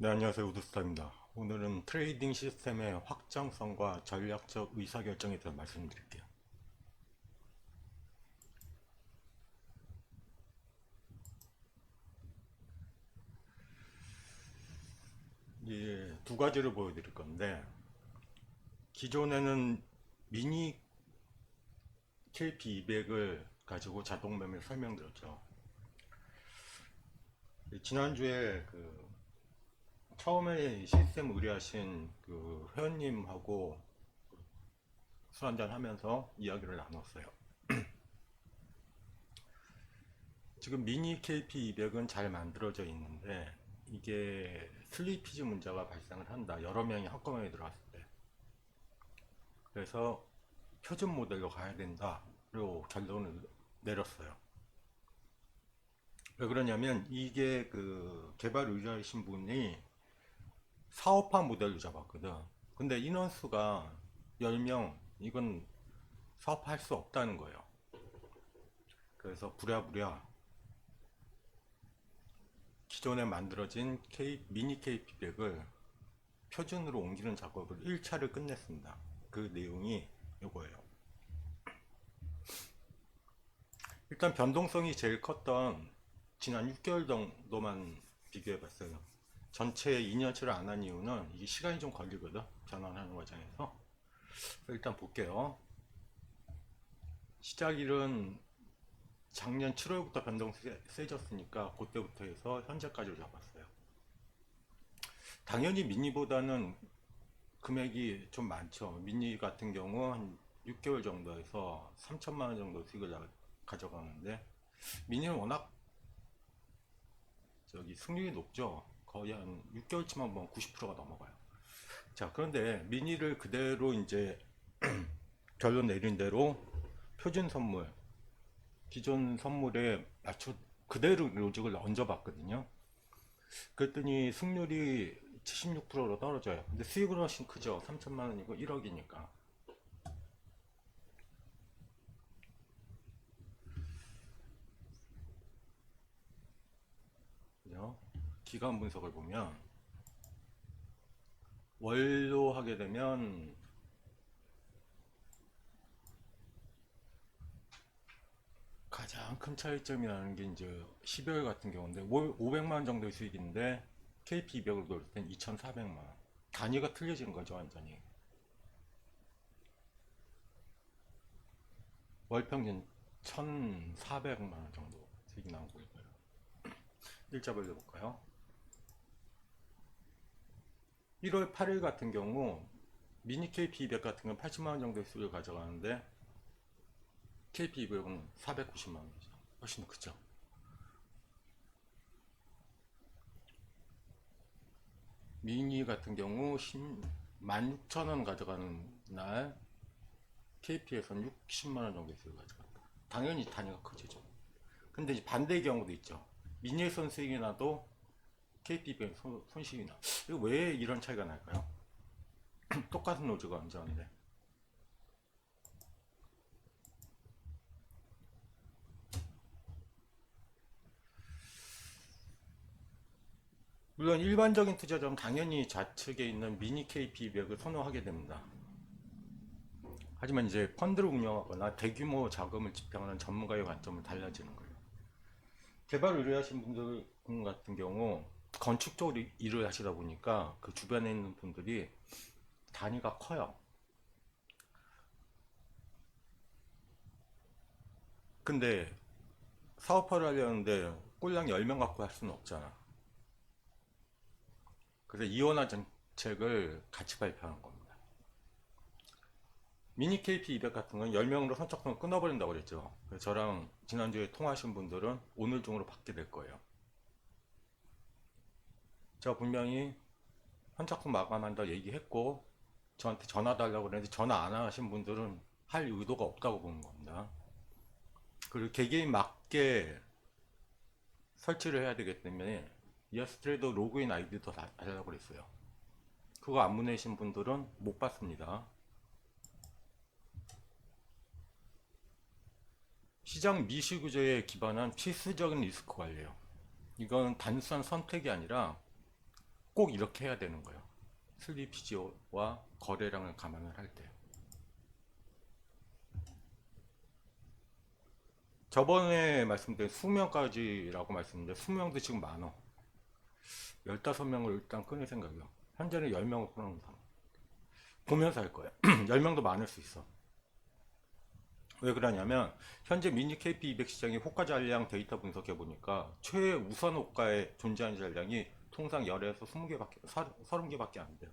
네, 안녕하세요. 우드스타입니다. 오늘은 트레이딩 시스템의 확장성과 전략적 의사결정에 대해서 말씀드릴게요. 두 가지를 보여드릴 건데, 기존에는 미니 KP200을 가지고 자동 매매를 설명드렸죠. 지난주에 처음에 시스템 의뢰하신 회원님하고 술 한잔 하면서 이야기를 나눴어요. 지금 미니 KP200은 잘 만들어져 있는데 이게 슬리피지 문제가 발생을 한다. 여러 명이 한꺼번에 들어갔을 때. 그래서 표준 모델로 가야 된다로 결론을 내렸어요. 왜 그러냐면 이게 개발 의뢰하신 분이 사업화 모델로 잡았거든. 근데 인원수가 10명, 이건 사업할 수 없다는 거예요. 그래서 부랴부랴 기존에 만들어진 미니 KP100을 표준으로 옮기는 작업을 1차를 끝냈습니다. 그 내용이 이거예요. 일단 변동성이 제일 컸던 지난 6개월 정도만 비교해 봤어요. 전체 2년치를 안 한 이유는 이게 시간이 좀 걸리거든. 전환하는 과정에서. 일단 볼게요. 시작일은 작년 7월부터 변동성이 세졌으니까 그때부터 해서 현재까지로 잡았어요. 당연히 미니보다는 금액이 좀 많죠. 미니 같은 경우 한 6개월 정도에서 3천만 원 정도 수익을 가져가는데 미니는 워낙 승률이 높죠. 거의 한 6개월치만 보면 90%가 넘어가요. 자, 그런데 미니를 그대로 이제 결론 내린 대로 표준 선물, 기존 선물에 맞춰 그대로 로직을 얹어봤거든요. 그랬더니 승률이 76%로 떨어져요. 근데 수익은 훨씬 크죠. 3천만 원이고 1억이니까. 그죠? 기간 분석을 보면 월로 하게 되면 가장 큰 차이점이라는 게 이제 12월 같은 경우인데 월 500만 원 정도의 수익인데 KP200을 돌릴 땐 2,400만 원. 단위가 틀려진 거죠, 완전히. 월 평균 1,400만 원 정도 수익이 나온 거예요. 일자별로 볼까요? 1월 8일 같은 경우 미니 KP200 같은 건 80만 원 정도의 수익을 가져가는데 KP200은 490만 원이죠. 훨씬 크죠. 미니 같은 경우 16,000원 가져가는 날 KP에서는 60만 원 정도 수익을 가져간다. 당연히 단위가 커지죠. 근데 이제 반대의 경우도 있죠. 미니에선 수익이 나도 KPB엔 손실이 나. 이거 왜 이런 차이가 날까요? 똑같은 노즈가 얹었는데. 물론 일반적인 투자자는 당연히 좌측에 있는 미니 KP100을 선호하게 됩니다. 하지만 이제 펀드를 운영하거나 대규모 자금을 집행하는 전문가의 관점은 달라지는 거예요. 개발 의뢰하신 분들 같은 경우 건축 쪽 일을 하시다 보니까 그 주변에 있는 분들이 단위가 커요. 근데 사업화를 하려는데 꼴랑 10명 갖고 할 수는 없잖아. 그래서 이원화 정책을 같이 발표하는 겁니다. 미니 KP200 같은 건 10명으로 선착순을 끊어버린다고 그랬죠. 그래서 저랑 지난주에 통화하신 분들은 오늘 중으로 받게 될 거예요. 제가 분명히 선착순 마감한다 얘기했고 저한테 전화 달라고 그랬는데 전화 안 하신 분들은 할 의도가 없다고 보는 겁니다. 그리고 개개인 맞게 설치를 해야 되기 때문에 이어스트레이더 로그인 아이디도 달라고 그랬어요. 그거 안 보내신 분들은 못 받습니다. 시장 미시 구조에 기반한 필수적인 리스크 관리예요. 이건 단순한 선택이 아니라 꼭 이렇게 해야 되는 거예요. 슬리피지와 거래량을 감안을 할 때. 저번에 말씀드린 수명까지라고 말씀드렸는데 수명도 지금 많어. 15명을 일단 끊을 생각이요. 현재는 10명을 끊는 상황. 보면서 할 거예요. 10명도 많을 수 있어. 왜 그러냐면 현재 미니 KP200 시장의 호가 잔량 데이터 분석해 보니까 최우선 호가에 존재하는 잔량이 통상 10에서 20개밖에 30개밖에 안 돼요.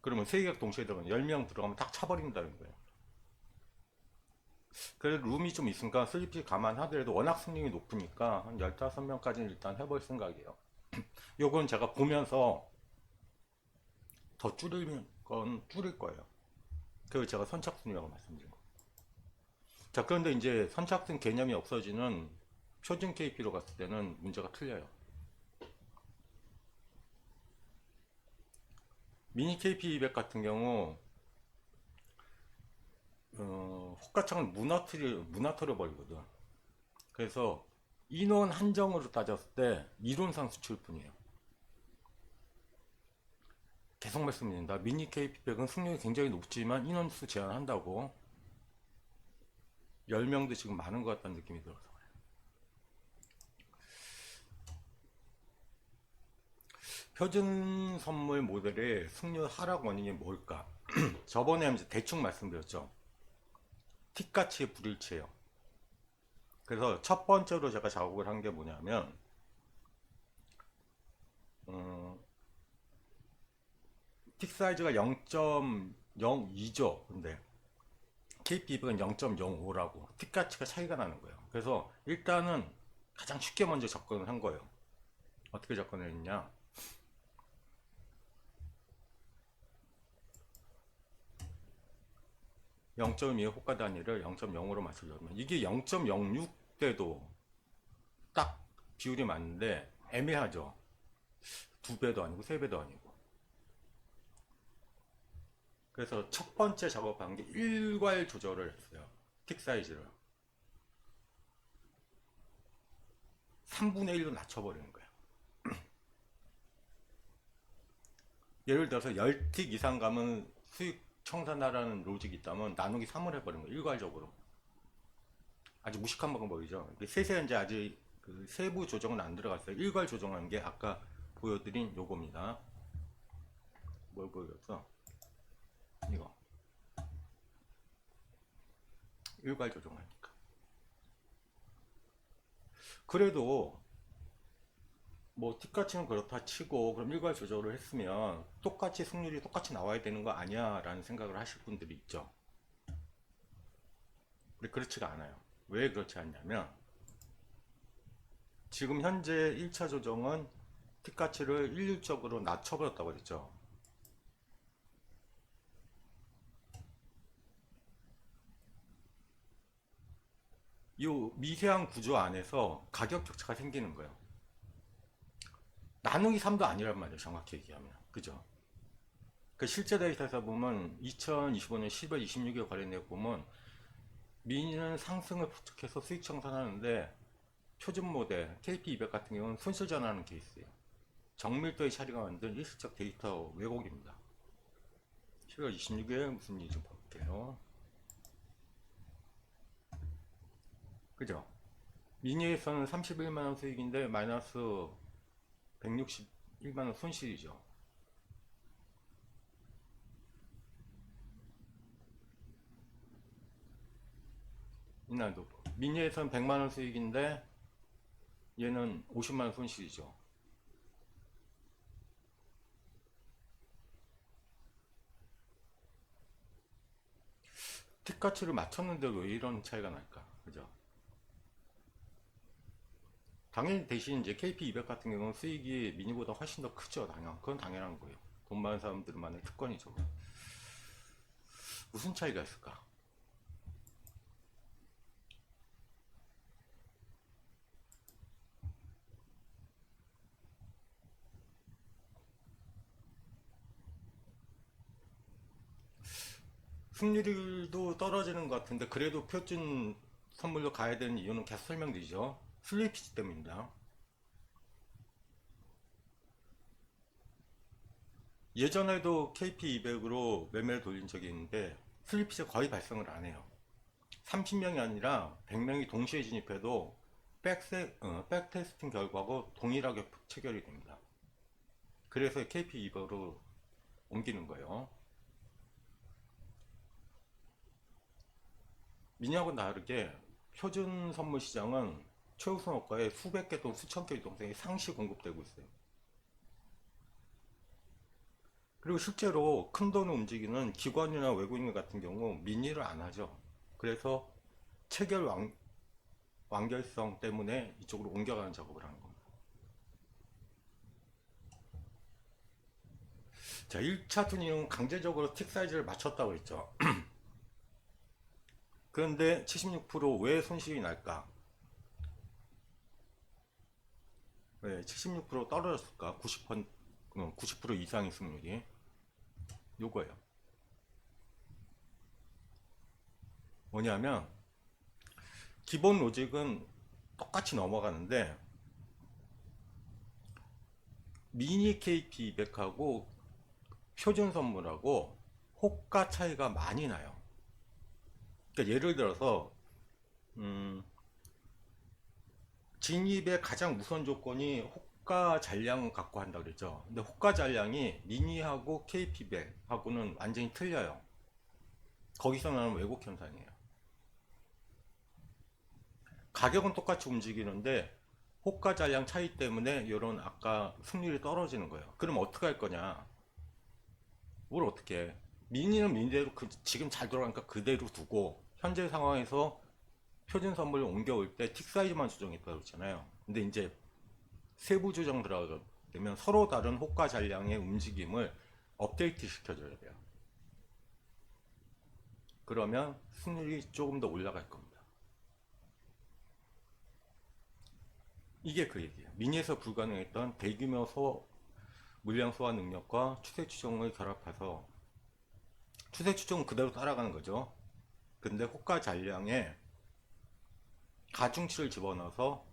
그러면 3개가 동시에 들어가면 10명 들어가면 딱 차버린다는 거예요. 그래도 룸이 좀 있으니까 슬리피 감안하더라도 워낙 승률이 높으니까 한 15명까지는 일단 해볼 생각이에요. 요건 제가 보면서 더 줄일 건 줄일 거예요. 그리고 제가 선착순이라고 말씀드린 거. 자, 그런데 이제 선착순 개념이 없어지는 표준 KP로 갔을 때는 문제가 틀려요. 미니 KP200 같은 경우 호가창을 무너뜨려 버리거든. 그래서 인원 한정으로 따졌을 때 이론상 수출 뿐이에요. 계속 말씀드린다. 미니 KP100은 승률이 굉장히 높지만 인원수 제한한다고. 10명도 지금 많은 것 같다는 느낌이 들어서 그래요. 표준 선물 모델의 승률 하락 원인이 뭘까? 저번에 이제 대충 말씀드렸죠. 틱같이 불일치해요. 그래서 첫 번째로 제가 작업을 한 게 뭐냐면 틱 사이즈가 0.02죠. 근데 KP200은 0.05라고 틱 가치가 차이가 나는 거예요. 그래서 일단은 가장 쉽게 먼저 접근을 한 거예요. 어떻게 접근을 했냐? 0.2의 호가 단위를 0.0으로 맞추려면 이게 0.06대도 딱 비율이 맞는데 애매하죠. 2배도 아니고 3배도 아니고. 그래서 첫 번째 작업한 게 일괄 조절을 했어요. 틱 사이즈를 3분의 1로 낮춰버리는 거예요. 예를 들어서 10틱 이상 가면 수익 청산하라는 로직이 있다면 나누기 3을 해버리는 거예요. 일괄적으로. 아주 무식한 방법이죠. 세세한 이제 아직 그 세부 조정은 안 들어갔어요. 일괄 조정한 게 아까 보여드린 요겁니다. 뭘 보여줬어? 이거. 일괄 조정하니까. 그래도 뭐 틱가치는 그렇다 치고 그럼 일괄 조절을 했으면 똑같이 승률이 똑같이 나와야 되는 거 아니야 라는 생각을 하실 분들이 있죠. 근데 그렇지가 않아요. 왜 그렇지 않냐면 지금 현재 1차 조정은 틱가치를 일률적으로 낮춰버렸다고 그랬죠. 이 미세한 구조 안에서 가격 격차가 생기는 거예요. 나누기 3도 아니란 말이에요. 정확히 얘기하면. 그죠? 그 실제 데이터에서 보면 2025년 10월 26일 관련 내역 보면 미니는 상승을 부축해서 수익 청산하는데 표준 모델 KP200 같은 경우는 손실 전환하는 케이스예요. 정밀도의 차이가 만든 일시적 데이터 왜곡입니다. 10월 26일 무슨 일이 좀 볼게요. 그죠? 미니에서는 31만원 수익인데 마이너스 161만원 손실이죠. 이날도 미니에서는 100만원 수익인데 얘는 50만원 손실이죠. 틱 가치를 맞췄는데 왜 이런 차이가 날까? 그죠? 당연히 대신 이제 KP200 같은 경우는 수익이 미니보다 훨씬 더 크죠. 그건 당연한 거예요. 돈 많은 사람들만의 특권이죠. 무슨 차이가 있을까? 승률도 떨어지는 것 같은데 그래도 표준 선물로 가야 되는 이유는 계속 설명드리죠. 슬리피지 때문입니다. 예전에도 KP200으로 매매를 돌린 적이 있는데 슬리피지 거의 발생을 안 해요. 30명이 아니라 100명이 동시에 진입해도 백테스팅 결과하고 동일하게 체결이 됩니다. 그래서 KP200으로 옮기는 거예요. 미니하고는 다르게 표준 선물 시장은 최우선 호가에 수백 개 또는 수천 개의 동생이 상시 공급되고 있어요. 그리고 실제로 큰 돈을 움직이는 기관이나 외국인 같은 경우 민의를 안 하죠. 그래서 체결 완결성 때문에 이쪽으로 옮겨가는 작업을 하는 겁니다. 자, 1차 투닝은 강제적으로 틱 사이즈를 맞췄다고 했죠. 그런데 76%왜 손실이 날까? 왜 76% 떨어졌을까? 90% 이상의 승률이. 요거예요. 뭐냐면 기본 로직은 똑같이 넘어가는데 미니 KP200하고 표준 선물하고 호가 차이가 많이 나요. 그러니까 예를 들어서 진입의 가장 우선 조건이 호가 잔량 갖고 한다 그랬죠. 근데 호가 잔량이 미니하고 KP100하고는 완전히 틀려요. 거기서 나는 왜곡 현상이에요. 가격은 똑같이 움직이는데 호가 잔량 차이 때문에 이런 아까 승률이 떨어지는 거예요. 그럼 어떻게 할 거냐? 뭘 어떻게 해? 미니는 미니대로 지금 잘 돌아가니까 그대로 두고 현재 상황에서 표준 선물을 옮겨올 때 틱 사이즈만 조정했다고 그랬잖아요. 근데 이제 세부 조정 들어가면 서로 다른 호가 잔량의 움직임을 업데이트 시켜줘야 돼요. 그러면 승률이 조금 더 올라갈 겁니다. 이게 그 얘기예요. 미니에서 불가능했던 대규모 물량 소화 능력과 추세 추종을 결합해서 추세 추종은 그대로 따라가는 거죠. 근데 호가 잔량에 가중치를 집어넣어서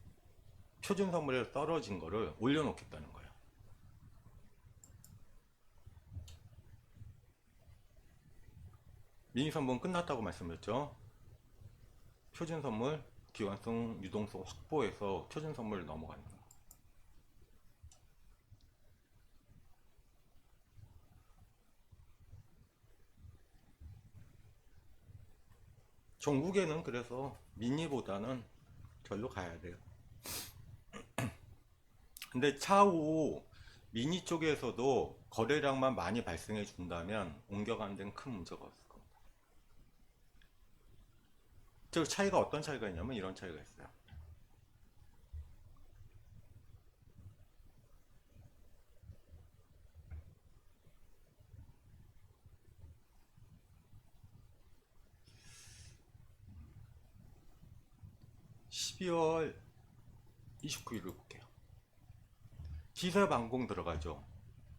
표준 선물에 떨어진 거를 올려놓겠다는 거예요. 미니 선물은 끝났다고 말씀드렸죠. 표준 선물 기관성 유동성 확보해서 표준 선물을 넘어가는 거예요. 종국에는 그래서 미니보다는 절로 가야 돼요. 근데 차후 미니 쪽에서도 거래량만 많이 발생해 준다면 옮겨가는 데는 큰 문제가 없을 겁니다. 즉 차이가 어떤 차이가 있냐면 이런 차이가 있어요. 12월 29일을 볼게요. 기사 방공 들어가죠.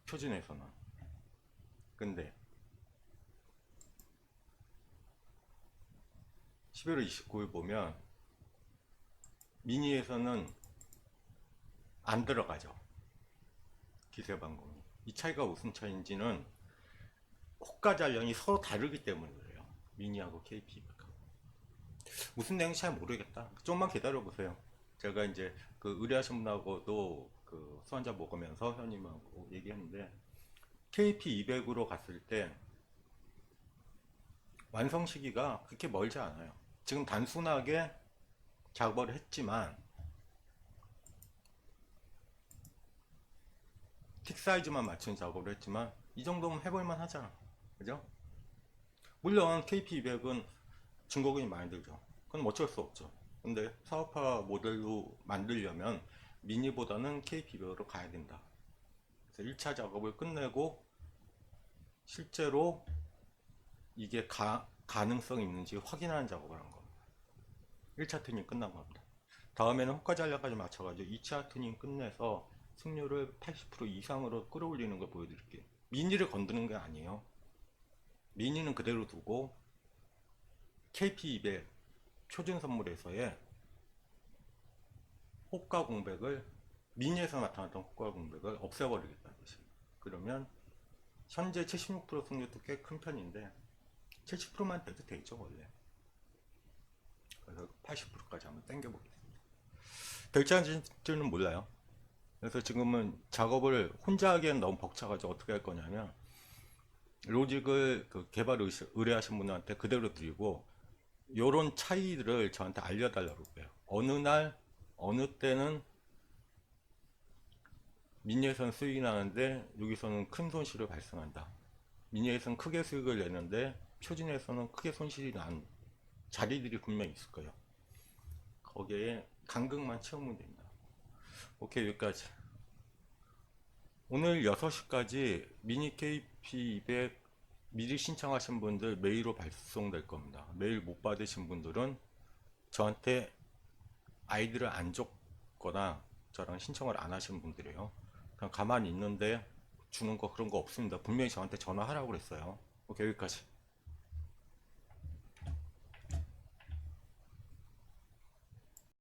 표준에서는. 근데 11월 29일 보면 미니에서는 안 들어가죠. 기세 방공이. 이 차이가 무슨 차이인지는 호가 잔량이 서로 다르기 때문에 그래요. 미니하고 KP. 무슨 내용인지 잘 모르겠다. 좀만 기다려 보세요. 제가 이제 그 의뢰하신 분하고도 그 술 한잔 먹으면서 현님하고 얘기했는데 KP200으로 갔을 때 완성 시기가 그렇게 멀지 않아요. 지금 단순하게 작업을 했지만 틱 사이즈만 맞춘 작업을 했지만 이 정도면 해볼만 하잖아. 그죠? 물론 KP200은 증거금이 많이 들죠. 그건 어쩔 수 없죠. 근데 사업화 모델로 만들려면 미니보다는 KP200으로 가야 된다. 그래서 1차 작업을 끝내고 실제로 이게 가능성이 있는지 확인하는 작업을 한 겁니다. 1차 튜닝 끝난 겁니다. 다음에는 호가 잔량까지 맞춰가지고 2차 튜닝 끝내서 승률을 80% 이상으로 끌어올리는 걸 보여드릴게요. 미니를 건드는 게 아니에요. 미니는 그대로 두고 KP200 표준 선물에서의 호가 공백을 미니에서 나타났던 호가 공백을 없애버리겠다는 뜻이에요. 그러면 현재 76% 승률도 꽤 큰 편인데 70%만 돼도 되죠 원래. 그래서 80%까지 한번 당겨보겠습니다. 될지 안 될지는 몰라요. 그래서 지금은 작업을 혼자 하기엔 너무 벅차가지고 어떻게 할 거냐면 로직을 그 개발 의뢰하신 분한테 그대로 드리고 요런 차이를 저한테 알려달라고 해요. 어느 날 어느 때는 미니에서는 수익이 나는데 여기서는 큰 손실을 발생한다. 미니에서는 크게 수익을 내는데 표준에서는 크게 손실이 난 자리들이 분명히 있을 거예요. 거기에 간극만 채우면 됩니다. 오케이, 여기까지. 오늘 6시까지 미니 KP200 미리 신청하신 분들 메일로 발송될 겁니다. 메일 못 받으신 분들은 저한테 아이디를 안 줬거나 저랑 신청을 안 하신 분들이에요. 그냥 가만히 있는데 주는 거 그런 거 없습니다. 분명히 저한테 전화하라고 그랬어요. 오케이, 여기까지.